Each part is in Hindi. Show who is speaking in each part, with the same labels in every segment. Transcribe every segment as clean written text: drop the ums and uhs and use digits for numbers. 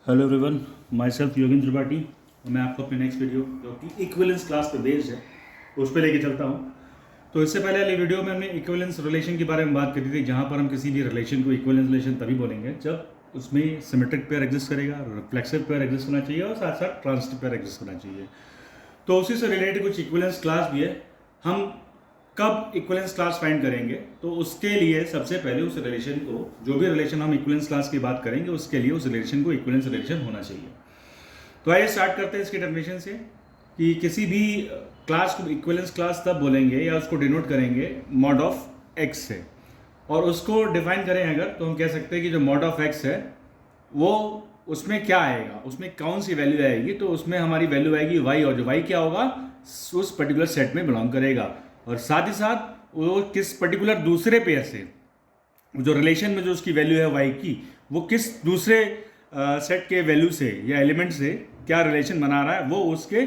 Speaker 1: Hello everyone, my self Yogendra Tripathi. मैं आपको अपने नेक्स्ट वीडियो जो कि इक्विवेलेंस क्लास पे बेस्ड है उस पर लेके चलता हूँ। तो इससे पहले वाली वीडियो में हमने इक्विवेलेंस रिलेशन के बारे में बात करी थी, जहाँ पर हम किसी भी रिलेशन को इक्विवेलेंस रिलेशन तभी बोलेंगे जब उसमें सिमेट्रिक पेयर एग्जिस्ट करेगा, रिफ्लेक्सिव पेयर एग्जिस्ट होना चाहिए और साथ साथ ट्रांजिटिव पेयर एग्जिस्ट होना चाहिए। तो उसी से रिलेटेड कुछ इक्विवेलेंस क्लास भी है। हम कब इक्विवेलेंस क्लास फाइंड करेंगे, तो उसके लिए सबसे पहले उस रिलेशन को, जो भी रिलेशन हम इक्विवेलेंस क्लास की बात करेंगे, उसके लिए उस रिलेशन को इक्विवेलेंस रिलेशन होना चाहिए। तो आइए स्टार्ट करते हैं इसकी डेफिनेशन से कि किसी भी क्लास को इक्विवेलेंस क्लास तब बोलेंगे या उसको डिनोट करेंगे मॉड ऑफ एक्स से। और उसको डिफाइन करें अगर, तो हम कह सकते हैं कि जो मॉड ऑफ एक्स है वो उसमें क्या आएगा, उसमें कौन सी वैल्यू आएगी। तो उसमें हमारी वैल्यू आएगी वाई, और जो वाई क्या होगा उस पर्टिकुलर सेट में बिलोंग करेगा। और साथ ही साथ वो किस पर्टिकुलर दूसरे पेयर से, जो रिलेशन में जो उसकी वैल्यू है वाई की, वो किस दूसरे सेट के वैल्यू से या एलिमेंट से क्या रिलेशन बना रहा है, वो उसके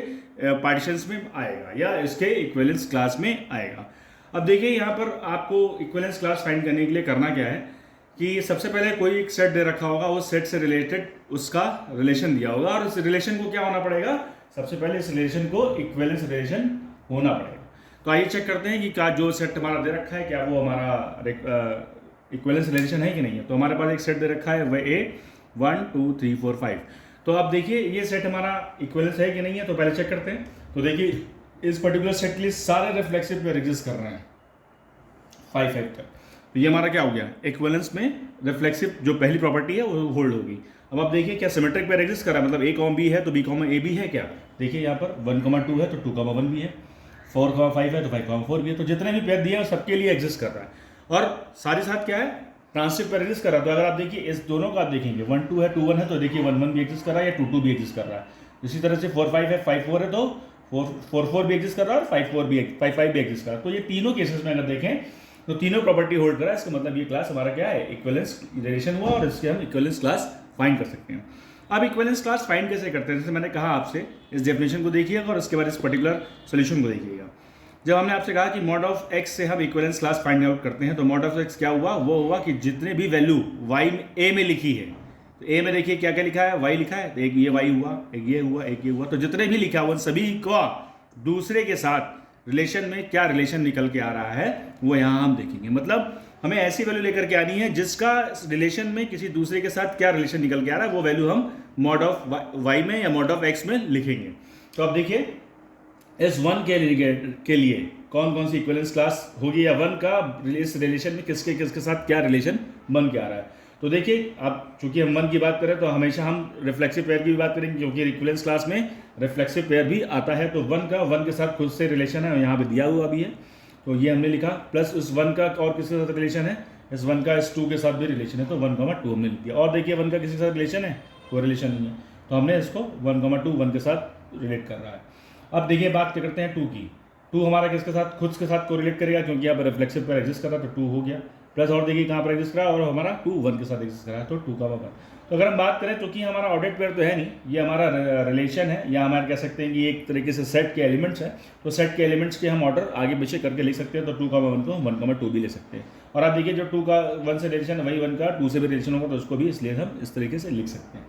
Speaker 1: पार्टीशंस में आएगा या इसके इक्विवेलेंस क्लास में आएगा। अब देखिए यहाँ पर आपको इक्विवेलेंस क्लास फाइंड करने के लिए करना क्या है कि सबसे पहले कोई एक सेट दे रखा होगा, उस सेट से रिलेटेड उसका रिलेशन दिया होगा, और इस रिलेशन को क्या होना पड़ेगा, सबसे पहले इस रिलेशन को इक्विवेलेंस रिलेशन होना पड़ेगा। तो आइए चेक करते हैं कि क्या जो सेट हमारा दे रखा है क्या वो हमारा इक्विवेलेंस रिलेशन है कि नहीं है। तो हमारे पास एक सेट दे रखा है वह ए 1 2 3 4 5। तो अब देखिए ये सेट हमारा इक्विवेलेंस है कि नहीं है, तो पहले चेक करते हैं। तो देखिए इस पर्टिकुलर सेट के लिए सारे रिफ्लेक्सिव पेयर एग्जिस्ट कर रहे हैं 5 5 तक। तो ये हमारा क्या हो गया, इक्विवेलेंस में रिफ्लेक्सिव जो पहली प्रॉपर्टी है वो होल्ड होगी। अब आप देखिए क्या सिमेट्रिक पेयर एग्जिस्ट कर रहा है, मतलब ए कॉमा बी है तो बी कॉमा ए भी है क्या। देखिए यहाँ पर 1 2 है तो 2 1 भी है, 4 5 है तो 5 4 भी है। तो जितने भी पेयर दिए हैं सबके लिए एग्जिस्ट कर रहा है। और साथ ही साथ क्या है, ट्रांसिटिव पेयर एग्जिस्ट कर रहा है। तो अगर आप देखिए इस दोनों का आप देखेंगे 1 2 है 2 1 है, तो देखिए 1 1 भी एग्जिस्ट कर रहा है या 2 2 भी एग्जिस्ट कर रहा है। इसी तरह से 4 5 है 5 4 है तो 4 4 भी एग्जिस्ट कर रहा है और 5 4 भी 5 5 भी एग्जिस्ट कर रहा है। तो ये तीनों केसेस में अगर देखें तो तीनों प्रॉपर्टी होल्ड कर रहा है। इसका मतलब ये क्लास हमारा क्या है, इक्विवेलेंस रिलेशन हुआ, और इसके हम इक्विवेलेंस क्लास फाइंड कर सकते हैं। अब इक्विवेलेंस क्लास फाइंड कैसे करते हैं, जैसे मैंने कहा आपसे, इस डेफिनेशन को देखिएगा और उसके बाद इस पर्टिकुलर सोल्यूशन को देखिएगा। जब हमने आपसे कहा कि मॉड ऑफ एक्स से हम इक्विवेलेंस क्लास फाइंड आउट करते हैं, तो मॉड ऑफ एक्स क्या हुआ, वो हुआ कि जितने भी वैल्यू वाई ए में लिखी है, तो ए में देखिए क्या क्या लिखा है, वाई लिखा है, तो एक ये वाई हुआ, एक ये हुआ, एक ये हुआ। तो जितने भी लिखा हुआ सभी को दूसरे के साथ रिलेशन में क्या रिलेशन निकल के आ रहा है वो यहाँ हम देखेंगे। मतलब हमें ऐसी वैल्यू लेकर के आनी है जिसका रिलेशन में किसी दूसरे के साथ क्या रिलेशन निकल के आ रहा है, वो वैल्यू हम मॉड ऑफ वाई में या मॉड ऑफ एक्स में लिखेंगे। तो अब देखिए इस वन के लिए कौन कौन सी इक्विवेलेंस क्लास होगी, या वन का इस रिलेशन में किसके किसके साथ क्या रिलेशन बन के आ रहा है। तो देखिए अब चूंकि हम वन की बात करें तो हमेशा हम रिफ्लेक्सिव पेयर की भी बात करेंगे, क्योंकि इक्विवेलेंस क्लास में रिफ्लेक्सिव पेयर भी आता है। तो वन के साथ खुद से रिलेशन है, यहाँ पे दिया हुआ भी है, तो ये हमने लिखा। प्लस उस वन का और किसके साथ रिलेशन है, इस वन का इस 2 के साथ भी रिलेशन है, तो 1 2 हमने लिख दिया। और देखिए वन का किसी के साथ रिलेशन है, कोई रिलेशन नहीं है, तो हमने इसको 1 2 1 के साथ रिलेट कर रहा है। अब देखिए बात क्या करते हैं 2 की। 2 हमारा किसके साथ, खुद के साथ कोरिलेट करेगा, क्योंकि यहाँ पर रिफ्लेक्सिव पेयर एग्जिस्ट कर रहा है, तो 2 हो गया। प्लस और देखिए कहाँ पर एग्जिस्ट कर रहा है, और हमारा 2 1 के साथ एग्जिस्ट कर रहा है, तो 2 का 1। तो अगर हम बात करें, क्योंकि हमारा ऑर्डर्ड पेयर तो है नहीं, ये हमारा रिलेशन है, या हमारे कह सकते हैं कि एक तरीके से सेट के एलिमेंट्स हैं, तो सेट के एलिमेंट्स के हम ऑर्डर आगे पीछे करके लिख सकते हैं। तो 2 1 को 1 2 भी ले सकते हैं। और आप देखिए जो 2 का 1 से रिलेशन है, वही 1 का 2 से भी रिलेशन होगा, तो उसको भी इसलिए हम इस तरीके से लिख सकते हैं।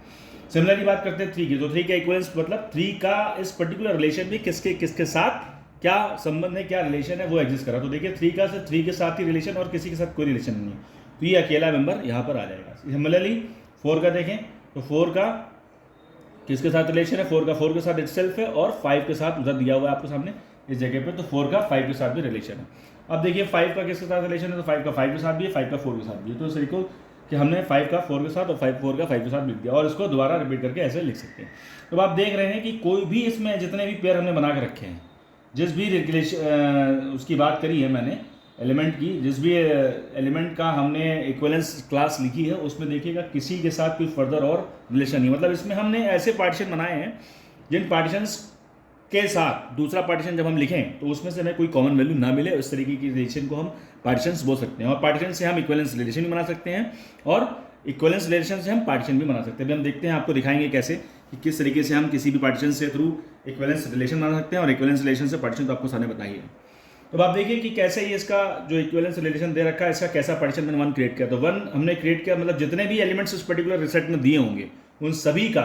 Speaker 1: सिमिलरली बात करते हैं 3 की। तो 3 का इक्विवेलेंस मतलब 3 का इस पर्टिकुलर रिलेशन में किसके किसके साथ क्या संबंध है, क्या रिलेशन है, वो एग्जिस्ट कर रहा है। तो देखिए 3 का से 3 के साथ ही रिलेशन, और किसी के साथ कोई रिलेशन नहीं है, तो ये अकेला मेंबर यहाँ पर आ जाएगा। सिमिलरली 4 का देखें, तो 4 का किसके साथ रिलेशन है, 4 का 4 के साथ इटसेल्फ है, और 5 के साथ उधर दिया हुआ है आपके सामने इस जगह पे, तो 4 का 5 के साथ भी रिलेशन है। अब देखिए 5 का किसके साथ रिलेशन है, तो 5 का 5 के साथ भी है, 5 का 4 के साथ भी है। तो इस तरीके कि हमने 5 का 4 के साथ और 4 का 5 के साथ लिख दिया, और इसको दोबारा रिपीट करके ऐसे लिख सकते हैं। तो आप देख रहे हैं कि कोई भी इसमें जितने भी पेयर हमने बना के रखे हैं, जिस भी उसकी बात करी है मैंने एलिमेंट की, जिस भी एलिमेंट का हमने इक्विवेलेंस क्लास लिखी है, उसमें देखिएगा किसी के साथ कोई फर्दर और रिलेशन नहीं। मतलब इसमें हमने ऐसे पार्टीशन बनाए हैं जिन पार्टीशंस के साथ दूसरा पार्टीशन जब हम लिखें तो उसमें से हमें कोई कॉमन वैल्यू ना मिले, उस तरीके की रिलेशन को हम पार्टीशंस बोल सकते हैं। और पार्टीशन से हम इक्विवेलेंस रिलेशन भी बना सकते हैं, और इक्विवेलेंस रिलेशन से हम पार्टीशन भी बना सकते हैं। अभी हम देखते हैं, आपको दिखाएंगे कैसे कि किस तरीके से हम किसी भी पार्टीशन से थ्रू इक्विवेलेंस रिलेशन बना सकते हैं, और इक्विवेलेंस रिलेशन से पार्टीशन तो आपको सामने बताइए। तो आप देखिए कि कैसे ये इसका जो इक्विवेलेंस रिलेशन दे रखा है, इसका कैसा पार्टीशन मैंने 1 क्रिएट किया। तो 1 हमने क्रिएट किया, मतलब जितने भी एलिमेंट्स इस पर्टिकुलर सेट में दिए होंगे उन सभी का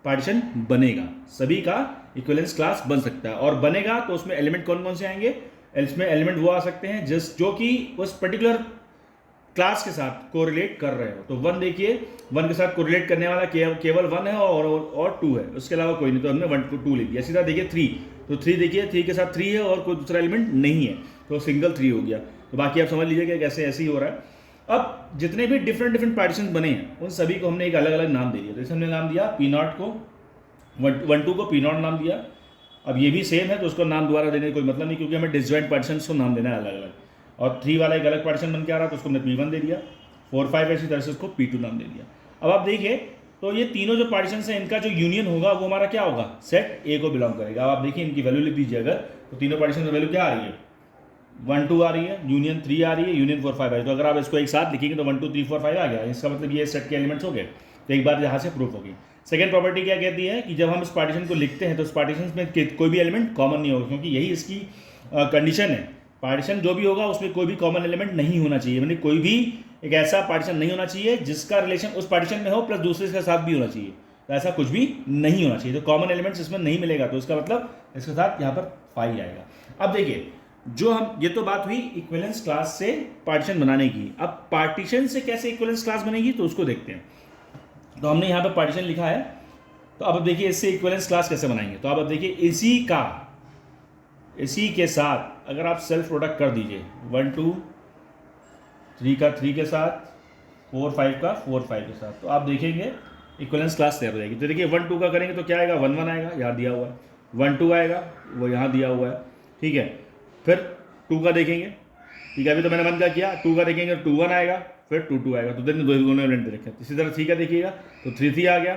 Speaker 1: पार्टीशन बनेगा, सभी का इक्विवेलेंस क्लास बन सकता है। और बनेगा तो उसमें एलिमेंट कौन कौन से आएंगे, इसमें एलिमेंट वो आ सकते हैं जो कि उस पर्टिकुलर क्लास के साथ कोरिलेट कर रहे हो। तो 1 देखिए, 1 के साथ कोरिलेट करने वाला केवल 1 है और 2 है, उसके अलावा कोई नहीं। तो हमने 1 2 लिख दिया। सीधा देखिए 3, तो 3 देखिए 3 के साथ 3 है और कोई दूसरा एलिमेंट नहीं है, तो सिंगल 3 हो गया। तो बाकी आप समझ लीजिए कि कैसे ऐसे ही हो रहा है। अब जितने भी डिफरेंट पार्टीशन बने हैं उन सभी को हमने एक अलग अलग नाम दे दिया। तो इसे हमने नाम दिया P0 को, 1 2 को P0 नाम दिया। अब ये भी सेम है तो उसको नाम दोबारा देने का कोई मतलब नहीं, क्योंकि हमें डिसजॉइंट पार्टीशन को नाम देना है अलग अलग। और 3 वाला एक अलग पार्टीशन बन के आ रहा तो उसको हमने P1 दे दिया, 4 5 ऐसी तरह से उसको P2 नाम दे दिया। अब आप देखिए तो ये तीनों जो पार्टीशन हैं इनका जो यूनियन होगा वो हमारा क्या होगा, सेट ए को बिलोंग करेगा। अब आप देखिए इनकी वैल्यू लिख दीजिए अगर, तो तीनों पार्टीशन में वैल्यू क्या आ रही है, 1 2 आ रही है, यूनियन 3 आ रही है, यूनियन 4 5 आ रही है। तो अगर आप इसको एक साथ लिखेंगे तो 1 2 3 4 5 आ गया, इसका मतलब ये सेट के एलिमेंट्स हो गए। तो एक बार यहाँ से प्रूफ होगी। सेकेंड प्रॉपर्टी क्या कहती है कि जब हम इस पार्टीशन को लिखते हैं तो इस पार्टीशन में कोई भी एलिमेंट कॉमन नहीं होगा, क्योंकि यही इसकी कंडीशन है। पार्टीशन जो भी होगा उसमें कोई भी कॉमन एलिमेंट नहीं होना चाहिए, यानी कोई भी एक ऐसा पार्टीशन नहीं होना चाहिए जिसका रिलेशन उस पार्टीशन में हो प्लस दूसरे के साथ भी होना चाहिए। तो ऐसा कुछ भी नहीं होना चाहिए। तो कॉमन एलिमेंट्स इसमें नहीं मिलेगा, तो इसका मतलब इसके साथ यहाँ पर 5 आएगा। अब देखिए जो हम, ये तो बात हुई इक्विवेलेंस क्लास से पार्टीशन बनाने की। अब पार्टीशन से कैसे इक्विवेलेंस क्लास बनेगी तो उसको देखते हैं। तो हमने यहाँ पर पार्टीशन लिखा है, तो अब देखिए इससे इक्विवेलेंस क्लास कैसे बनाएंगे। तो अब देखिए इसी के साथ अगर आप सेल्फ प्रोडक्ट कर दीजिए 1 2 3 का 3 के साथ, 4 5 का 4 5 के साथ, तो आप देखेंगे इक्विवेलेंस क्लास तैयार हो जाएगी। तो देखिए 1 2 का करेंगे तो क्या आएगा, 1 1 आएगा, यहाँ दिया हुआ है। 1 2 आएगा, वो यहाँ दिया हुआ है, ठीक है। फिर 2 का देखेंगे, ठीक है, अभी तो मैंने 1 का किया। 2 का देखेंगे तो 2 1 आएगा, फिर 2 2 आएगा। तो दोनों एलिमेंट दे रखे हैं। इसी तरह 3 का देखिएगा तो 3 3 आ गया,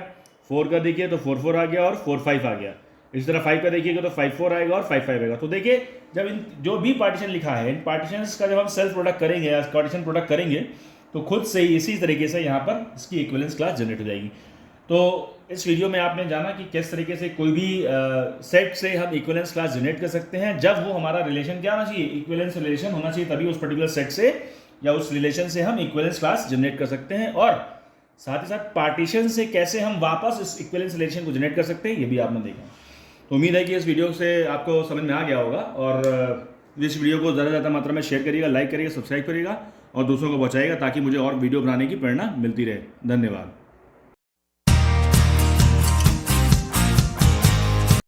Speaker 1: 4 का देखिए तो 4 4 आ गया और 4 5 आ गया। इसी तरह 5 का देखिएगा तो 5 4 आएगा और 5 5 आएगा। तो देखिए जब इन जो भी पार्टीशन लिखा है, इन पार्टीशंस का जब हम सेल्फ प्रोडक्ट करेंगे या पार्टीशन प्रोडक्ट करेंगे तो खुद से ही इसी तरीके से यहाँ पर इसकी इक्विवेलेंस क्लास जनरेट हो जाएगी। तो इस वीडियो में आपने जाना कि किस तरीके से कोई भी सेट से हम इक्विवेलेंस क्लास जनरेट कर सकते हैं, जब वो हमारा रिलेशन क्या होना चाहिए, इक्विवेलेंस रिलेशन होना चाहिए, तभी उस पर्टिकुलर सेट से या उस रिलेशन से हम इक्विवेलेंस क्लास जनरेट कर सकते हैं। और साथ ही साथ पार्टीशन से कैसे हम वापस इस इक्विवेलेंस रिलेशन को जनरेट कर सकते हैं, ये भी आपने देखा। तो उम्मीद है कि इस वीडियो से आपको समझ में आ गया होगा। और इस वीडियो को ज़्यादा से ज़्यादा मात्रा में शेयर करिएगा, लाइक करिएगा, सब्सक्राइब करिएगा और दूसरों को पहुँचाइएगा, ताकि मुझे और वीडियो बनाने की प्रेरणा मिलती रहे। धन्यवाद।